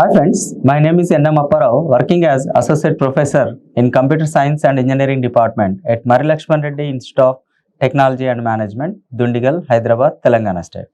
Hi friends, my name is Apparao, working as Associate Professor in Computer Science and Engineering Department at Marri Laxman Reddy Institute of Technology and Management, Dundigal, Hyderabad, Telangana State.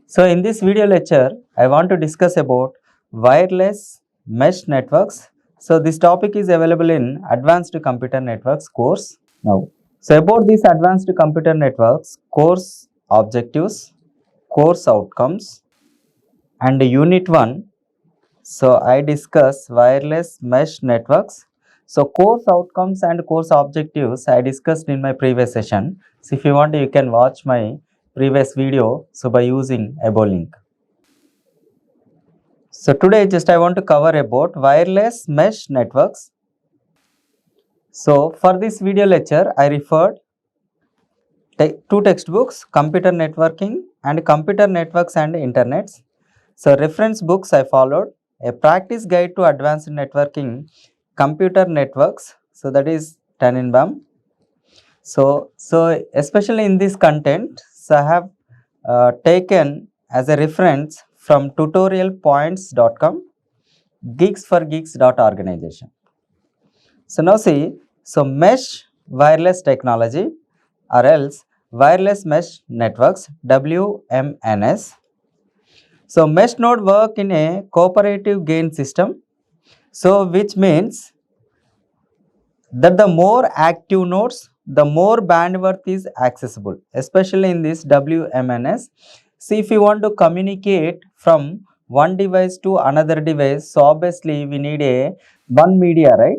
So in this video lecture, I want to discuss about wireless mesh networks. So this topic is available in Advanced Computer Networks course now. So about these Advanced Computer Networks, course objectives, course outcomes and Unit 1. So I discuss wireless mesh networks. So course outcomes and course objectives I discussed in my previous session. So if you want, you can watch my previous video by using above link. So today just I want to cover about wireless mesh networks. So for this video lecture I referred two textbooks, Computer Networking and Computer Networks and Internets. So reference books I followed. A practice guide to advanced networking, computer networks. So that is Tannenbaum. So especially in this content, so I have taken as a reference from tutorialpoints.com, geeksforgeeks.organization. So now see, so mesh wireless technology or else wireless mesh networks, WMNS. So mesh node work in a cooperative gain system. So which means that the more active nodes, the more bandwidth is accessible, especially in this WMNS. See, if you want to communicate from one device to another device, so obviously we need a one media, right?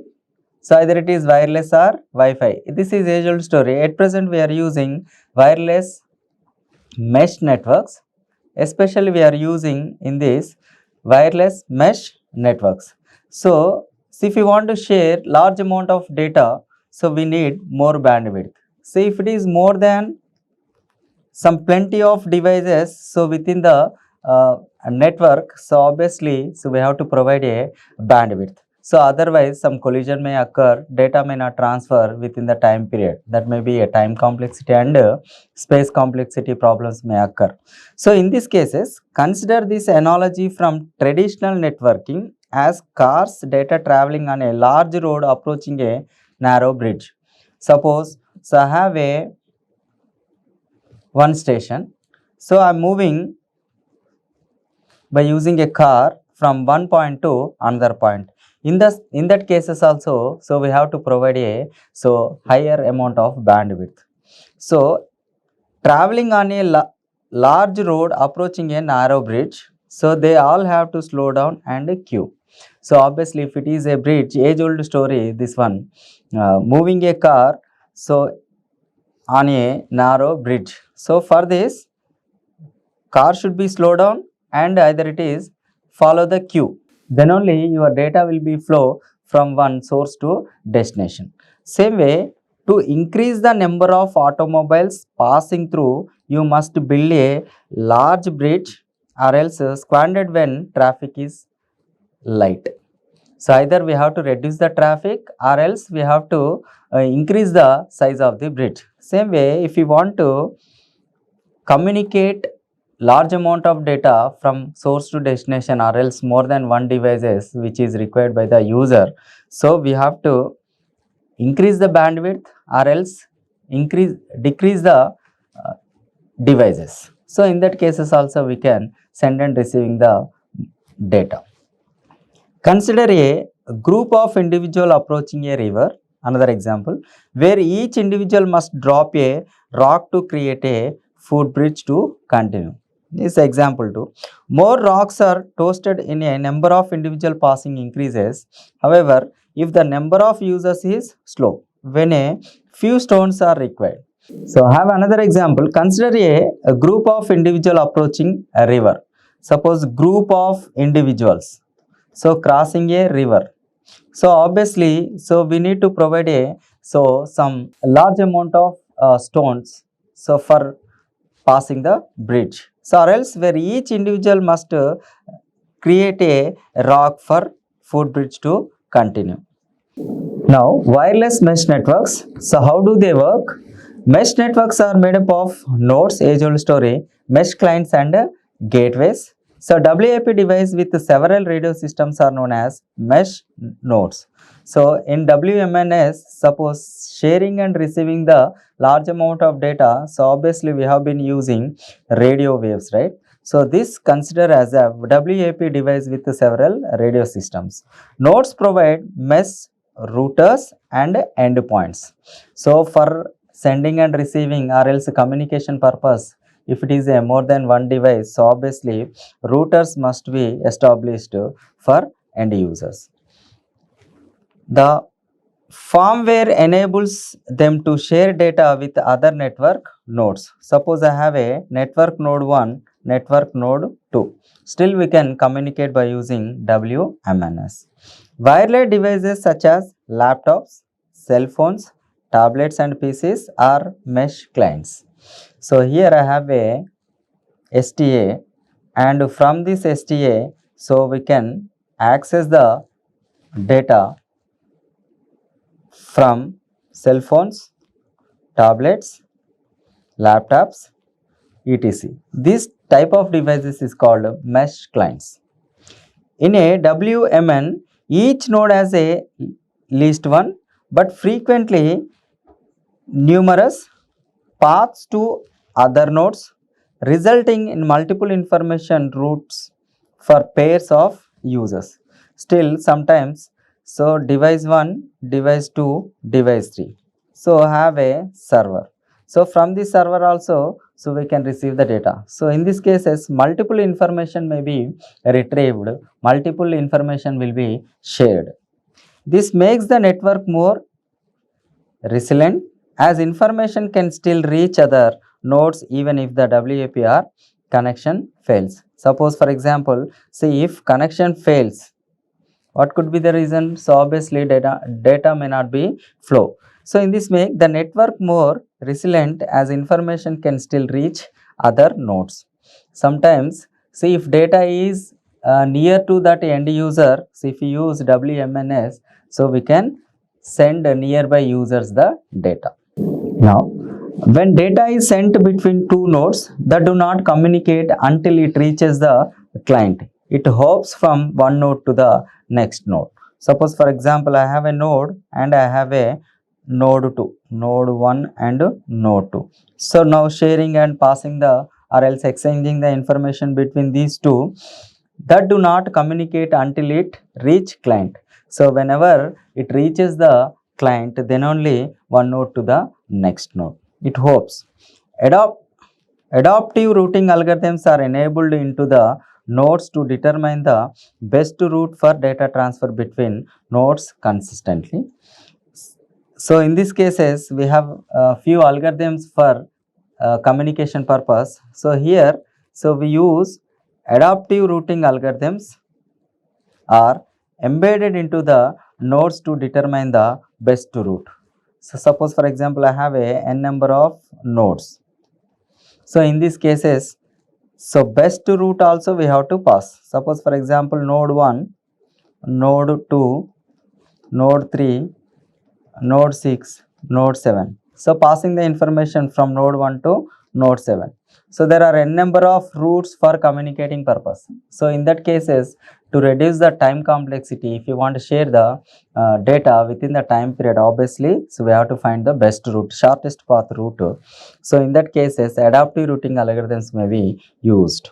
So either it is wireless or Wi-Fi. This is age old story. At present we are using wireless mesh networks. Especially we are using in this wireless mesh networks. So if you want to share large amount of data, so we need more bandwidth. So if it is more than some plenty of devices, so within the network, so obviously so we have to provide a bandwidth. So otherwise some collision may occur, data may not transfer within the time period. That may be a time complexity and space complexity problems may occur. So in these cases, consider this analogy from traditional networking as cars data traveling on a large road approaching a narrow bridge. Suppose, so I have a one station. So I am moving by using a car from one point to another point. In that cases also, so we have to provide a higher amount of bandwidth. So traveling on a large road approaching a narrow bridge, so they all have to slow down and queue. So obviously if it is a bridge, age old story, this one, moving a car so on a narrow bridge. So for this, car should be slowed down and either it is follow the queue. Then only your data will be flow from one source to destination. Same way, to increase the number of automobiles passing through, you must build a large bridge or else squandered when traffic is light. So either we have to reduce the traffic or else we have to increase the size of the bridge. Same way, if you want to communicate large amount of data from source to destination or else more than one devices which is required by the user, so we have to increase the bandwidth or else decrease the devices. So in that cases also we can send and receiving the data. Consider a group of individual approaching a river, another example, where each individual must drop a rock to create a footbridge to continue. This example too. More rocks are toasted in a number of individual passing increases. However, if the number of users is slow, when a few stones are required. So I have another example. Consider a group of individual approaching a river. Suppose group of individuals. So crossing a river. So obviously, so we need to provide some large amount of stones. So for passing the bridge. So or else where each individual must create a rock for footbridge to continue. Now wireless mesh networks. So how do they work? Mesh networks are made up of nodes, age old story, mesh clients and gateways. So WAP device with several radio systems are known as mesh nodes. So in WMNS, suppose sharing and receiving the large amount of data, so obviously we have been using radio waves, right? So this consider as a WAP device with several radio systems. Nodes provide mesh routers and endpoints. So for sending and receiving or else communication purpose, if it is a more than one device, so obviously routers must be established for end users. The firmware enables them to share data with other network nodes. Suppose I have a network node 1, network node 2. Still we can communicate by using WMNS. Wireless devices such as laptops, cell phones, tablets and PCs are mesh clients. So here I have a STA, and from this STA, so we can access the data from cell phones, tablets, laptops, etc. This type of devices is called mesh clients. In a WMN, each node has a least one, but frequently numerous paths to other nodes, resulting in multiple information routes for pairs of users. Still, sometimes, so device 1, device 2, device 3. So have a server. So from the server also, so we can receive the data. So in these cases, multiple information may be retrieved, multiple information will be shared. This makes the network more resilient, as information can still reach other nodes even if the WAPR connection fails. Suppose for example, see if connection fails, what could be the reason? So obviously data may not be flow. So in this make the network more resilient, as information can still reach other nodes. Sometimes see if data is near to that end user, so if you use WMNS, so we can send nearby users the data. Now, when data is sent between two nodes that do not communicate until it reaches the client, it hops from one node to the next node. Suppose for example, I have a node and I have a node 2, node 1 and node 2. So now sharing and passing the or else exchanging the information between these two that do not communicate until it reach client. So whenever it reaches the client, then only one node to the next node. It hopes. Adaptive routing algorithms are enabled into the nodes to determine the best route for data transfer between nodes consistently. So in these cases, we have a few algorithms for communication purpose. So here, so we use adaptive routing algorithms are embedded into the nodes to determine the best route. So suppose for example, I have a n number of nodes. So in these cases, so best route also we have to pass. Suppose for example, node 1, node 2, node 3, node 6, node 7. So passing the information from node 1 to node 7. So there are n number of routes for communicating purpose. So in that cases, to reduce the time complexity, if you want to share the data within the time period, obviously, so we have to find the best route, shortest path route. So in that cases, adaptive routing algorithms may be used.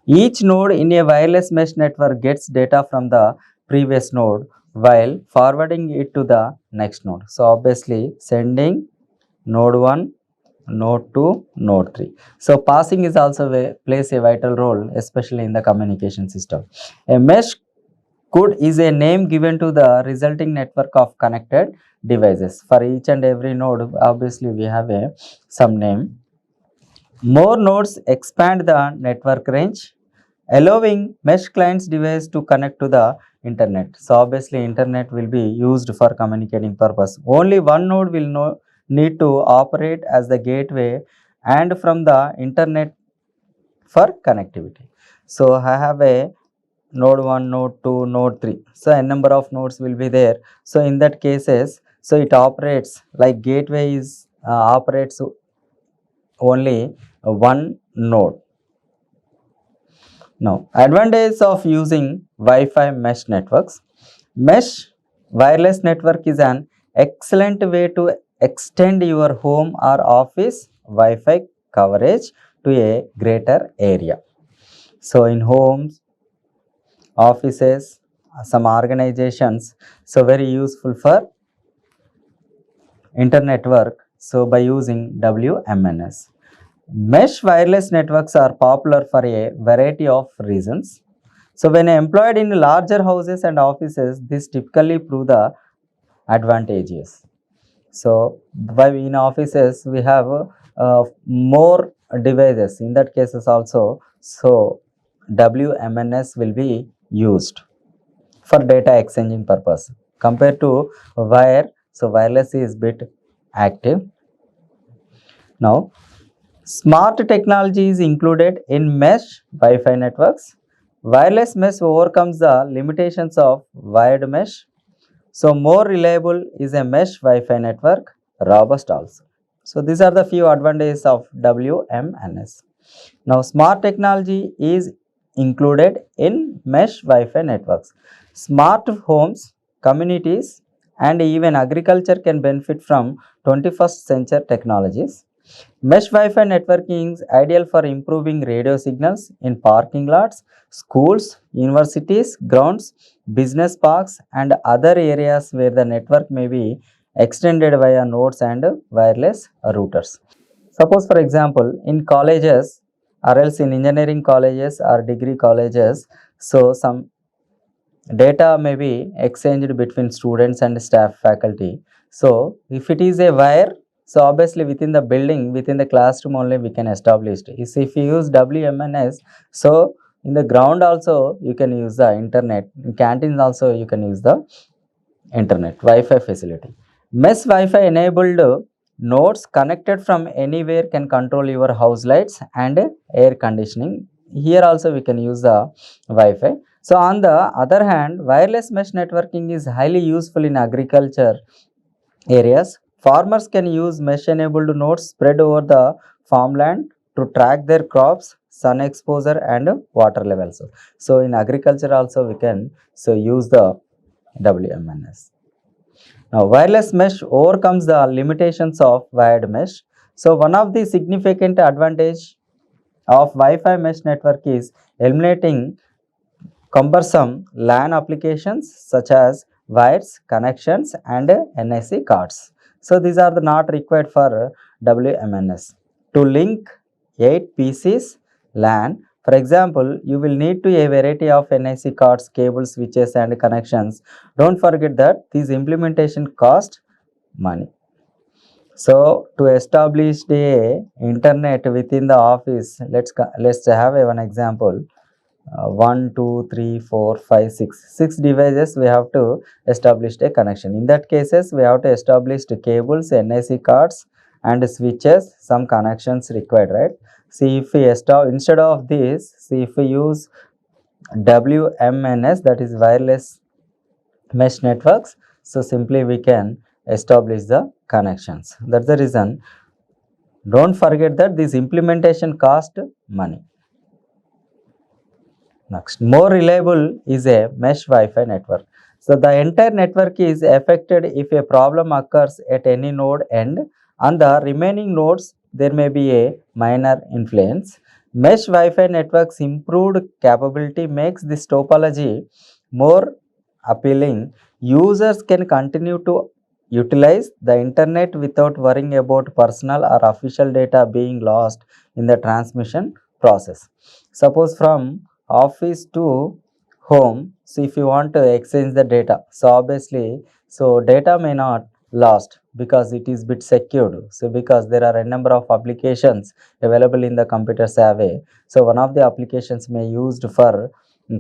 Each node in a wireless mesh network gets data from the previous node while forwarding it to the next node. So obviously sending node 1, node 2, node 3. So passing is also plays a vital role, especially in the communication system. A mesh code is a name given to the resulting network of connected devices. For each and every node, obviously we have some name. More nodes expand the network range, allowing mesh clients device to connect to the internet. So obviously internet will be used for communicating purpose. Only one node will need to operate as the gateway and from the internet for connectivity. So I have a node 1, node 2, node 3. So a number of nodes will be there. So in that cases, so it operates like gateway is operates only one node. Now, advantage of using Wi-Fi mesh networks. Mesh wireless network is an excellent way to extend your home or office Wi-Fi coverage to a greater area. So, in homes, offices, some organizations, so very useful for internet work. So, by using WMNS. Mesh wireless networks are popular for a variety of reasons. So, when employed in larger houses and offices, this typically prove the advantages. So, by in offices we have more devices. In that cases also, so WMNS will be used for data exchanging purpose compared to wire. So, wireless is bit active. Now, smart technology is included in mesh Wi-Fi networks. Wireless mesh overcomes the limitations of wired mesh. So, more reliable is a mesh Wi-Fi network, robust also. So, these are the few advantages of WMNS. Now, smart technology is included in mesh Wi-Fi networks. Smart homes, communities, and even agriculture can benefit from 21st century technologies. Mesh Wi-Fi networking is ideal for improving radio signals in parking lots, schools, universities, grounds, business parks, and other areas where the network may be extended via nodes and wireless routers. Suppose, for example, in colleges or else in engineering colleges or degree colleges, so some data may be exchanged between students and staff faculty. So, if it is a wire, so obviously within the building, within the classroom only we can establish it. If you use WMNS, so in the ground also you can use the internet. In canteens also you can use the internet, Wi-Fi facility. Mesh Wi-Fi enabled nodes connected from anywhere can control your house lights and air conditioning. Here also we can use the Wi-Fi. So, on the other hand, wireless mesh networking is highly useful in agriculture areas. Farmers can use mesh enabled nodes spread over the farmland to track their crops, sun exposure, and water levels. So, in agriculture also we can use the WMNS. Now, wireless mesh overcomes the limitations of wired mesh. So, one of the significant advantage of Wi-Fi mesh network is eliminating cumbersome LAN applications such as wires, connections, and NIC cards. So, these are the not required for WMNS. To link 8 PCs LAN, for example, you will need to a variety of NIC cards, cables, switches, and connections. Don't forget that these implementation cost money. So, to establish the internet within the office, let's have one example. 1 2 3 4 5 6 devices we have to establish a connection. In that cases we have to establish the cables, NIC cards, and switches, some connections required, right? See, if we instead of this, see, if we use WMNS, that is wireless mesh networks, so simply we can establish the connections. That's the reason. Don't forget that this implementation cost money. Next, more reliable is a mesh Wi-Fi network. So, the entire network is affected if a problem occurs at any node end. On the remaining nodes, there may be a minor influence. Mesh Wi-Fi networks improved capability makes this topology more appealing. Users can continue to utilize the internet without worrying about personal or official data being lost in the transmission process. Suppose from office to home, so if you want to exchange the data, so obviously data may not lost because it is bit secured. So because there are a number of applications available in the computer survey, so one of the applications may used for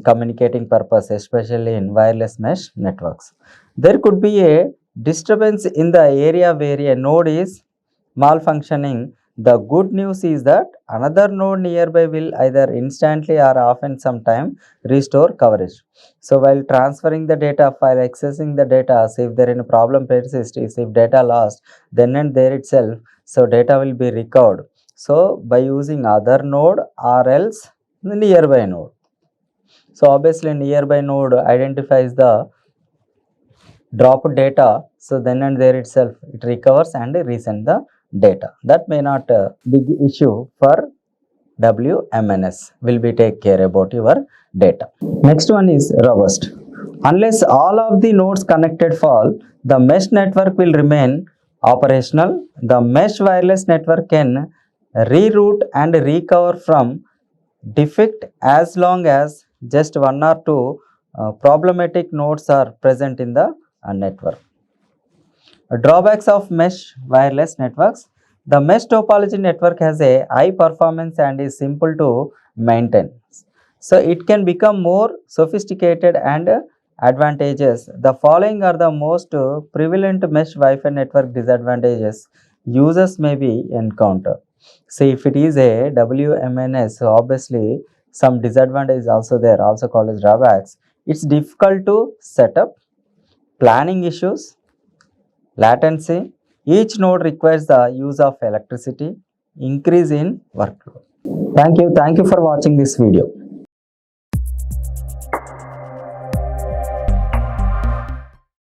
communicating purpose, especially in wireless mesh networks. There could be a disturbance in the area where a node is malfunctioning. The good news is that another node nearby will either instantly or often sometime restore coverage. So, while transferring the data, while accessing the data, so if there is a problem persists, if data lost, then and there itself, so data will be recovered. So, by using other node or else the nearby node. So obviously nearby node identifies the dropped data, so then and there itself it recovers and resend the data. That may not big issue for WMNS, will be take care about your data. Next one is robust. Unless all of the nodes connected fall, the mesh network will remain operational. The mesh wireless network can reroute and recover from defect as long as just one or two problematic nodes are present in the network. Drawbacks of mesh wireless networks. The mesh topology network has a high performance and is simple to maintain. So it can become more sophisticated and advantages. The following are the most prevalent mesh Wi-Fi network disadvantages users may be encounter. See, if it is a WMNS, so obviously some disadvantage also there, also called as drawbacks. It's difficult to set up, planning issues, latency. Each node requires the use of electricity, increase in workload. Thank you for watching this video.